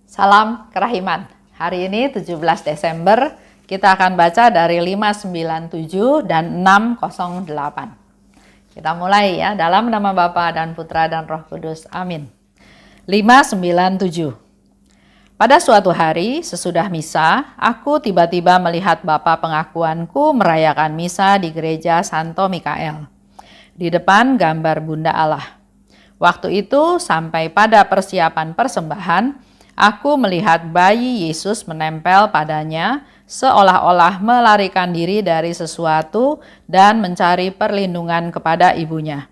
Salam kerahiman. Hari ini 17 Desember kita akan baca dari 597 dan 608. Kita mulai ya, dalam nama Bapa dan Putra dan Roh Kudus. Amin. 597. Pada suatu hari sesudah misa, aku tiba-tiba melihat Bapa pengakuanku merayakan misa di gereja Santo Mikael, di depan gambar Bunda Allah. Waktu itu sampai pada persiapan persembahan, aku melihat bayi Yesus menempel padanya seolah-olah melarikan diri dari sesuatu dan mencari perlindungan kepada ibunya.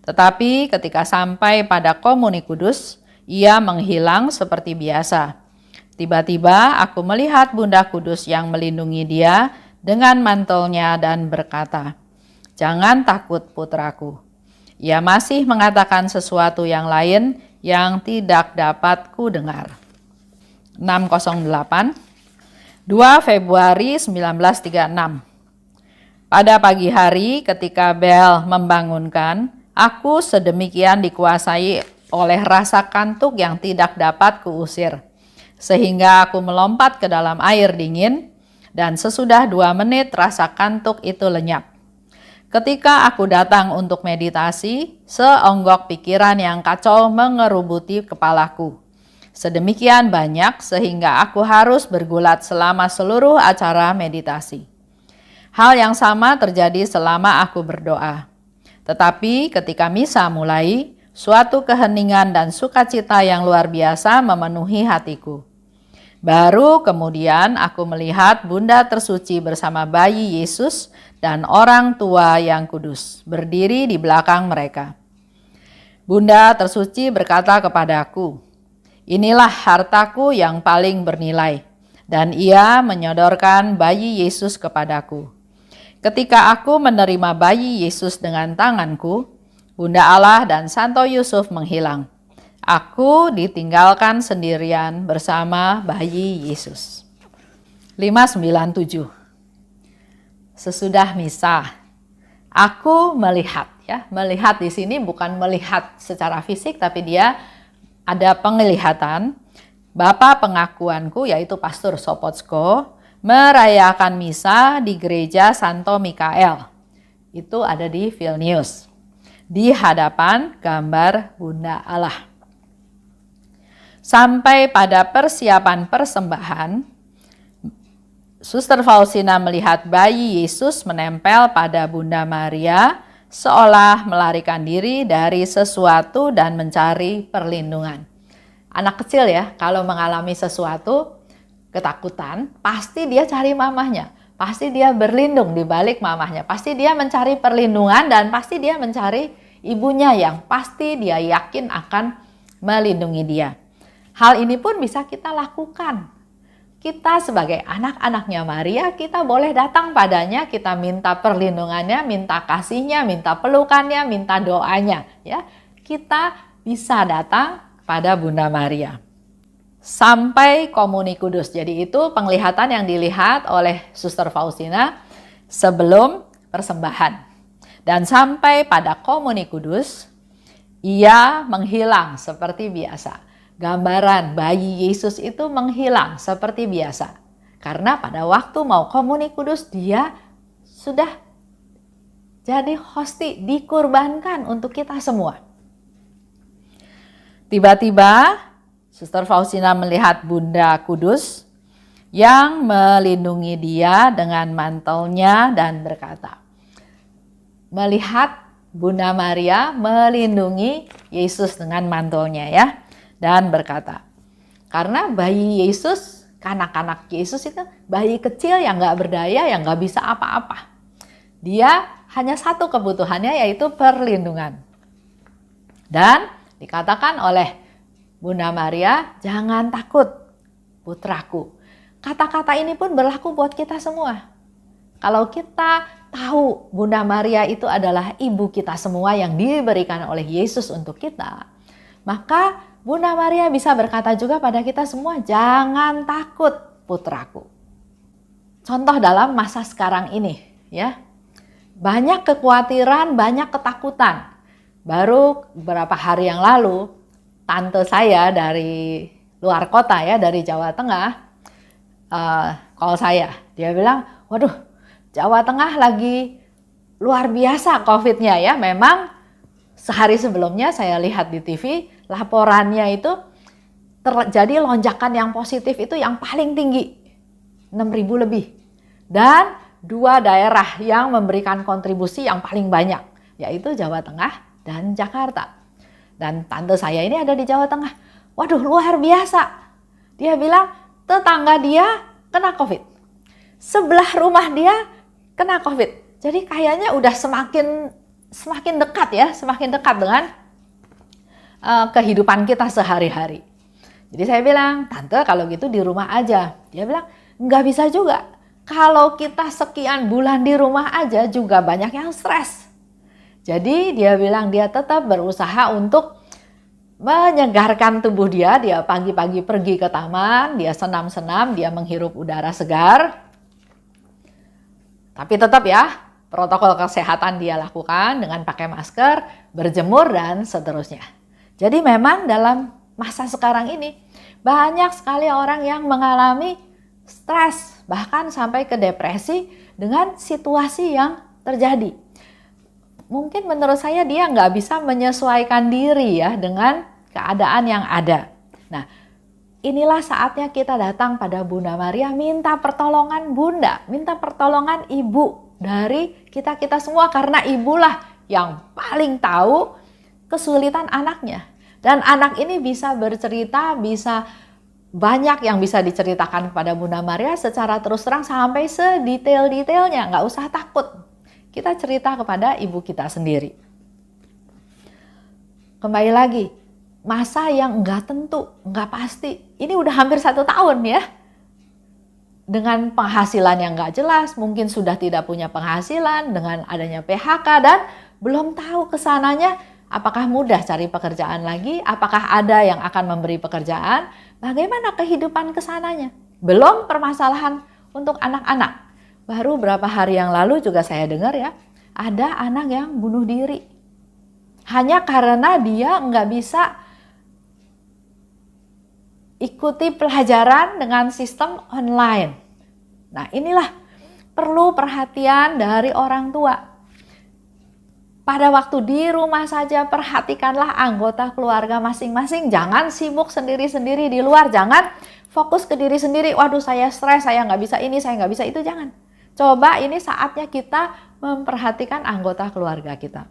Tetapi ketika sampai pada komuni kudus, ia menghilang seperti biasa. Tiba-tiba aku melihat Bunda Kudus yang melindungi dia dengan mantelnya dan berkata, "Jangan takut putraku." Ia masih mengatakan sesuatu yang lain yang tidak dapat ku dengar. 608, 2 Februari 1936. Pada pagi hari ketika bel membangunkan, aku sedemikian dikuasai oleh rasa kantuk yang tidak dapat kuusir, sehingga aku melompat ke dalam air dingin, dan sesudah 2 menit rasa kantuk itu lenyap. Ketika aku datang untuk meditasi, seonggok pikiran yang kacau mengerubuti kepalaku. Sedemikian banyak sehingga aku harus bergulat selama seluruh acara meditasi. Hal yang sama terjadi selama aku berdoa. Tetapi ketika misa mulai, suatu keheningan dan sukacita yang luar biasa memenuhi hatiku. Baru kemudian aku melihat Bunda tersuci bersama bayi Yesus dan orang tua yang kudus berdiri di belakang mereka. Bunda tersuci berkata kepadaku, "Inilah hartaku yang paling bernilai," dan ia menyodorkan bayi Yesus kepadaku. Ketika aku menerima bayi Yesus dengan tanganku, Bunda Allah dan Santo Yusuf menghilang. Aku ditinggalkan sendirian bersama bayi Yesus. 597. Sesudah misa, aku melihat ya. Melihat di sini bukan melihat secara fisik, tapi dia ada penglihatan. Bapak pengakuanku yaitu Pastor Sopotsko merayakan misa di gereja Santo Mikael. Itu ada di Vilnius, di hadapan gambar Bunda Allah. Sampai pada persiapan persembahan, Suster Faustina melihat bayi Yesus menempel pada Bunda Maria seolah melarikan diri dari sesuatu dan mencari perlindungan. Anak kecil ya, kalau mengalami sesuatu ketakutan, pasti dia cari mamahnya, pasti dia berlindung di balik mamahnya, pasti dia mencari perlindungan dan pasti dia mencari ibunya yang pasti dia yakin akan melindungi dia. Hal ini pun bisa kita lakukan. Kita sebagai anak-anaknya Maria, kita boleh datang padanya, kita minta perlindungannya, minta kasihnya, minta pelukannya, minta doanya. Ya, kita bisa datang pada Bunda Maria. Sampai komuni kudus. Jadi itu penglihatan yang dilihat oleh Suster Faustina sebelum persembahan. Dan sampai pada komuni kudus, ia menghilang seperti biasa. Gambaran bayi Yesus itu menghilang seperti biasa. Karena pada waktu mau komuni kudus dia sudah jadi hosti, dikurbankan untuk kita semua. Tiba-tiba Suster Faustina melihat Bunda Kudus yang melindungi dia dengan mantelnya dan berkata, melihat Bunda Maria melindungi Yesus dengan mantelnya ya. Dan berkata, karena bayi Yesus, kanak-kanak Yesus itu bayi kecil yang gak berdaya, yang gak bisa apa-apa. Dia hanya satu kebutuhannya yaitu perlindungan. Dan dikatakan oleh Bunda Maria, jangan takut putraku. Kata-kata ini pun berlaku buat kita semua. Kalau kita tahu Bunda Maria itu adalah ibu kita semua yang diberikan oleh Yesus untuk kita, maka Bunda Maria bisa berkata juga pada kita semua, jangan takut putraku. Contoh dalam masa sekarang ini ya, banyak kekhawatiran, banyak ketakutan. Baru beberapa hari yang lalu, tante saya dari luar kota ya, dari Jawa Tengah, call saya. Dia bilang, waduh, Jawa Tengah lagi luar biasa COVID-nya ya. Memang sehari sebelumnya saya lihat di TV, laporannya itu terjadi lonjakan yang positif itu yang paling tinggi, 6.000 lebih. Dan 2 daerah yang memberikan kontribusi yang paling banyak, yaitu Jawa Tengah dan Jakarta. Dan tante saya ini ada di Jawa Tengah. Waduh, luar biasa. Dia bilang tetangga dia kena COVID. Sebelah rumah dia kena COVID. Jadi kayaknya udah semakin dekat ya, semakin dekat dengan kehidupan kita sehari-hari. Jadi saya bilang, tante kalau gitu di rumah aja. Dia bilang, nggak bisa juga. Kalau kita sekian bulan di rumah aja juga banyak yang stres. Jadi dia bilang dia tetap berusaha untuk menyegarkan tubuh dia. Dia pagi-pagi pergi ke taman, dia senam-senam, dia menghirup udara segar. Tapi tetap ya, protokol kesehatan dia lakukan dengan pakai masker, berjemur, dan seterusnya. Jadi memang dalam masa sekarang ini banyak sekali orang yang mengalami stres, bahkan sampai ke depresi dengan situasi yang terjadi. Mungkin menurut saya dia nggak bisa menyesuaikan diri ya dengan keadaan yang ada. Nah, inilah saatnya kita datang pada Bunda Maria, minta pertolongan Bunda, minta pertolongan Ibu dari kita-kita semua, karena ibulah yang paling tahu kesulitan anaknya. Dan anak ini bisa bercerita, bisa banyak yang bisa diceritakan kepada Bunda Maria secara terus terang sampai sedetail-detailnya, nggak usah takut. Kita cerita kepada ibu kita sendiri. Kembali lagi, masa yang nggak tentu, nggak pasti. Ini udah hampir 1 tahun ya. Dengan penghasilan yang nggak jelas, mungkin sudah tidak punya penghasilan, dengan adanya PHK dan belum tahu kesananya. Apakah mudah cari pekerjaan lagi? Apakah ada yang akan memberi pekerjaan? Bagaimana kehidupan kesananya? Belum permasalahan untuk anak-anak. Baru berapa hari yang lalu juga saya dengar ya, ada anak yang bunuh diri. Hanya karena dia nggak bisa ikuti pelajaran dengan sistem online. Nah, inilah perlu perhatian dari orang tua. Pada waktu di rumah saja perhatikanlah anggota keluarga masing-masing. Jangan sibuk sendiri-sendiri di luar. Jangan fokus ke diri sendiri. Waduh, saya stres, saya nggak bisa ini, saya nggak bisa itu. Jangan. Coba ini saatnya kita memperhatikan anggota keluarga kita.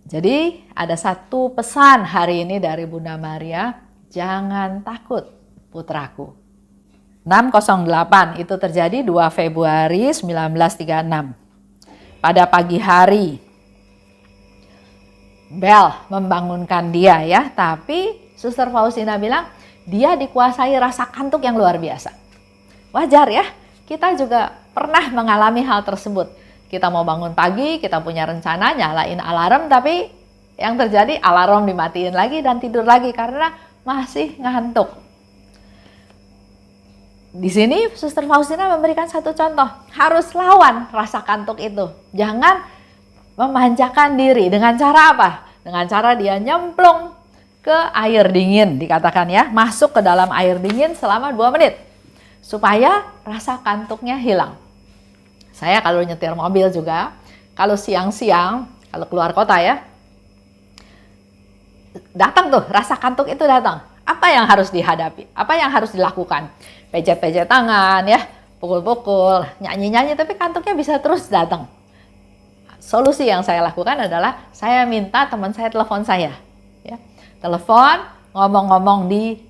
Jadi ada satu pesan hari ini dari Bunda Maria. Jangan takut, putraku. 608 itu terjadi 2 Februari 1936. Pada pagi hari, bel membangunkan dia ya, tapi Suster Faustina bilang dia dikuasai rasa kantuk yang luar biasa. Wajar ya, kita juga pernah mengalami hal tersebut. Kita mau bangun pagi, kita punya rencana nyalain alarm, tapi yang terjadi alarm dimatiin lagi dan tidur lagi karena masih ngantuk. Di sini Suster Faustina memberikan satu contoh, harus lawan rasa kantuk itu. Jangan memanjakan diri. Dengan cara apa? Dengan cara dia nyemplung ke air dingin, dikatakan ya, masuk ke dalam air dingin selama 2 menit supaya rasa kantuknya hilang. Saya kalau nyetir mobil juga, kalau siang-siang, kalau keluar kota ya, datang tuh rasa kantuk itu datang. Apa yang harus dihadapi? Apa yang harus dilakukan? Pejet-pejet tangan ya, pukul-pukul, nyanyi-nyanyi, tapi kantuknya bisa terus datang. Solusi yang saya lakukan adalah saya minta teman saya telepon saya. Ya. Telepon, ngomong-ngomong di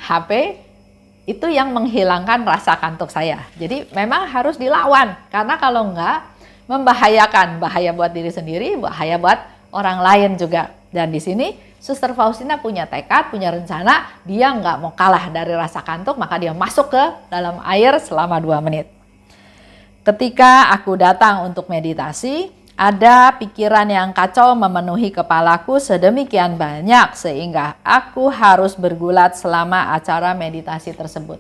HP, itu yang menghilangkan rasa kantuk saya. Jadi memang harus dilawan, karena kalau enggak membahayakan, bahaya buat diri sendiri, bahaya buat orang lain juga. Dan di sini Suster Faustina punya tekad, punya rencana, dia nggak mau kalah dari rasa kantuk, maka dia masuk ke dalam air selama 2 menit. Ketika aku datang untuk meditasi, ada pikiran yang kacau memenuhi kepalaku sedemikian banyak sehingga aku harus bergulat selama acara meditasi tersebut.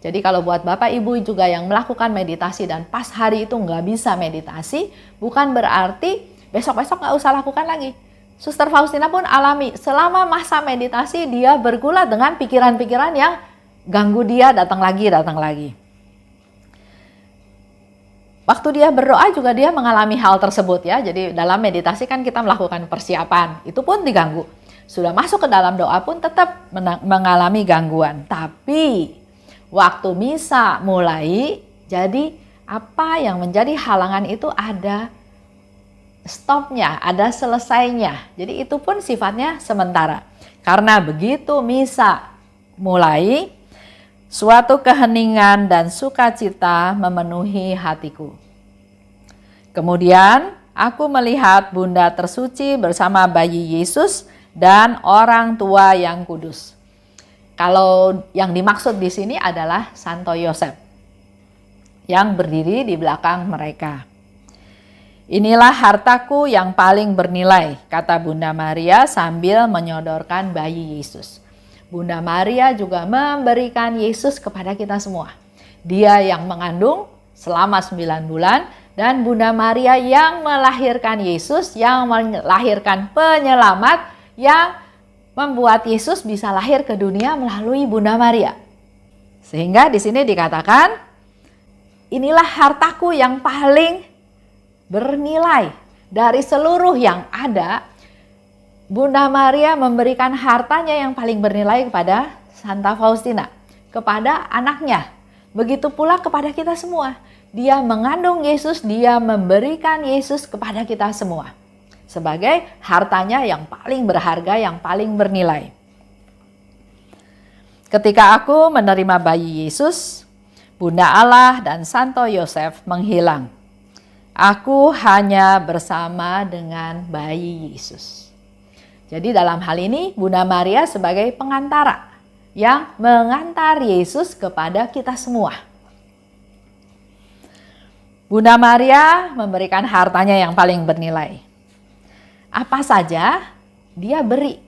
Jadi kalau buat Bapak Ibu juga yang melakukan meditasi dan pas hari itu nggak bisa meditasi, bukan berarti besok-besok nggak usah lakukan lagi. Suster Faustina pun alami. Selama masa meditasi dia bergulat dengan pikiran-pikiran yang ganggu dia datang lagi. Waktu dia berdoa juga dia mengalami hal tersebut ya. Jadi dalam meditasi kan kita melakukan persiapan. Itu pun diganggu. Sudah masuk ke dalam doa pun tetap mengalami gangguan. Tapi waktu misa mulai, jadi apa yang menjadi halangan itu ada stopnya, ada selesainya. Jadi itu pun sifatnya sementara. Karena begitu misa mulai, suatu keheningan dan sukacita memenuhi hatiku. Kemudian aku melihat Bunda tersuci bersama bayi Yesus dan orang tua yang kudus. Kalau yang dimaksud di sini adalah Santo Yosef yang berdiri di belakang mereka. Inilah hartaku yang paling bernilai, kata Bunda Maria sambil menyodorkan bayi Yesus. Bunda Maria juga memberikan Yesus kepada kita semua. Dia yang mengandung selama 9 bulan dan Bunda Maria yang melahirkan Yesus, yang melahirkan penyelamat, yang membuat Yesus bisa lahir ke dunia melalui Bunda Maria. Sehingga di sini dikatakan, inilah hartaku yang paling bernilai dari seluruh yang ada. Bunda Maria memberikan hartanya yang paling bernilai kepada Santa Faustina, kepada anaknya. Begitu pula kepada kita semua. Dia mengandung Yesus, dia memberikan Yesus kepada kita semua sebagai hartanya yang paling berharga, yang paling bernilai. Ketika aku menerima bayi Yesus, Bunda Allah dan Santo Yosef menghilang. Aku hanya bersama dengan bayi Yesus. Jadi dalam hal ini Bunda Maria sebagai pengantara yang mengantar Yesus kepada kita semua. Bunda Maria memberikan hartanya yang paling bernilai. Apa saja dia beri.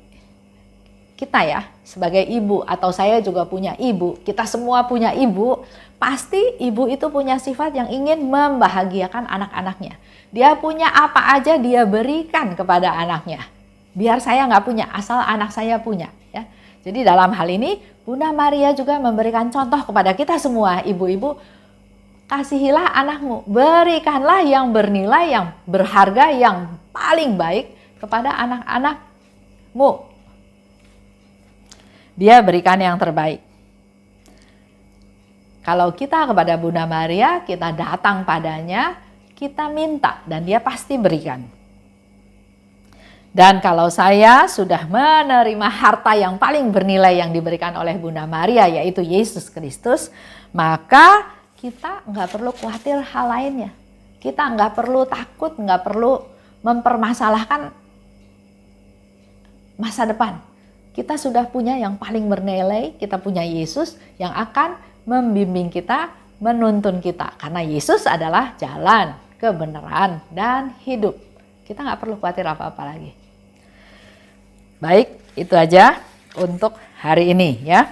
Kita ya sebagai ibu, atau saya juga punya ibu, kita semua punya ibu. Pasti ibu itu punya sifat yang ingin membahagiakan anak-anaknya. Dia punya apa aja dia berikan kepada anaknya. Biar saya nggak punya, asal anak saya punya. Ya. Jadi dalam hal ini Bunda Maria juga memberikan contoh kepada kita semua ibu-ibu. Kasihilah anakmu, berikanlah yang bernilai, yang berharga, yang paling baik kepada anak-anakmu. Dia berikan yang terbaik. Kalau kita kepada Bunda Maria, kita datang padanya, kita minta dan dia pasti berikan. Dan kalau saya sudah menerima harta yang paling bernilai yang diberikan oleh Bunda Maria, yaitu Yesus Kristus, maka kita nggak perlu khawatir hal lainnya. Kita nggak perlu takut, nggak perlu mempermasalahkan masa depan. Kita sudah punya yang paling bernilai, kita punya Yesus yang akan membimbing kita, menuntun kita. Karena Yesus adalah jalan, kebenaran, dan hidup. Kita nggak perlu khawatir apa-apa lagi. Baik, itu aja untuk hari ini ya.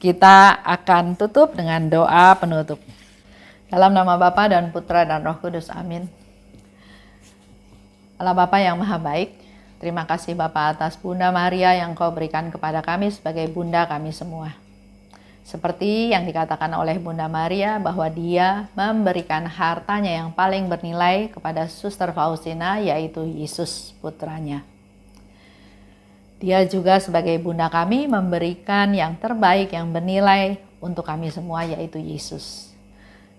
Kita akan tutup dengan doa penutup. Dalam nama Bapa dan Putra dan Roh Kudus, amin. Allah Bapa yang Maha Baik, terima kasih Bapa atas Bunda Maria yang Kau berikan kepada kami sebagai Bunda kami semua. Seperti yang dikatakan oleh Bunda Maria bahwa dia memberikan hartanya yang paling bernilai kepada Suster Faustina, yaitu Yesus putranya. Dia juga sebagai Bunda kami memberikan yang terbaik, yang bernilai untuk kami semua, yaitu Yesus.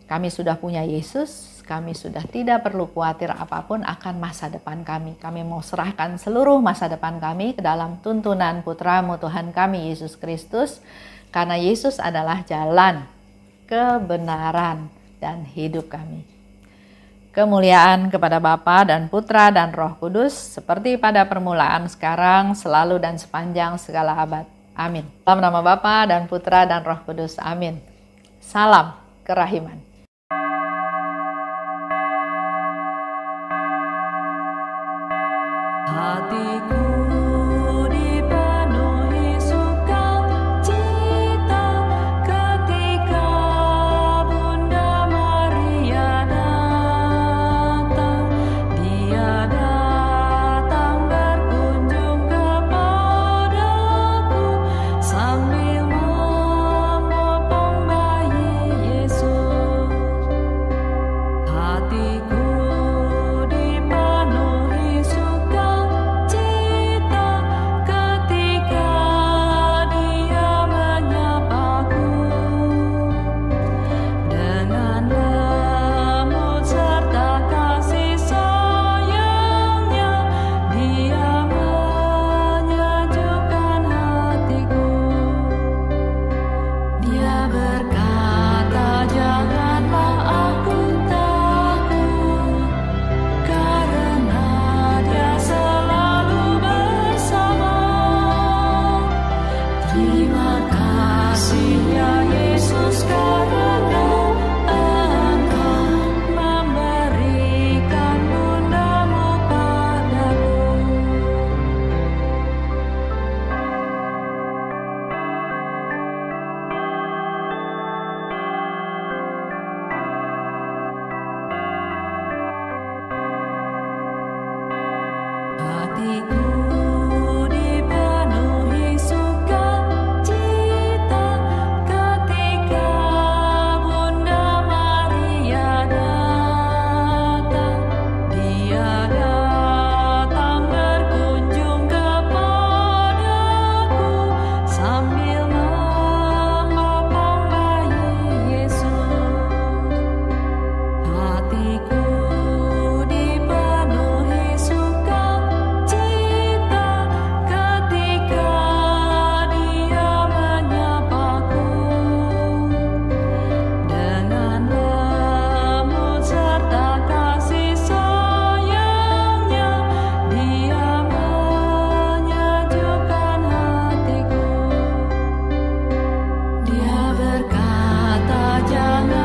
Kami sudah punya Yesus, kami sudah tidak perlu khawatir apapun akan masa depan kami. Kami mau serahkan seluruh masa depan kami ke dalam tuntunan Putra-Mu Tuhan kami, Yesus Kristus. Karena Yesus adalah jalan, kebenaran, dan hidup kami. Kemuliaan kepada Bapa dan Putra dan Roh Kudus, seperti pada permulaan, sekarang, selalu, dan sepanjang segala abad. Amin. Dalam nama Bapa dan Putra dan Roh Kudus. Amin. Salam kerahiman. Hatiku Dia datang Dia berkata, jangan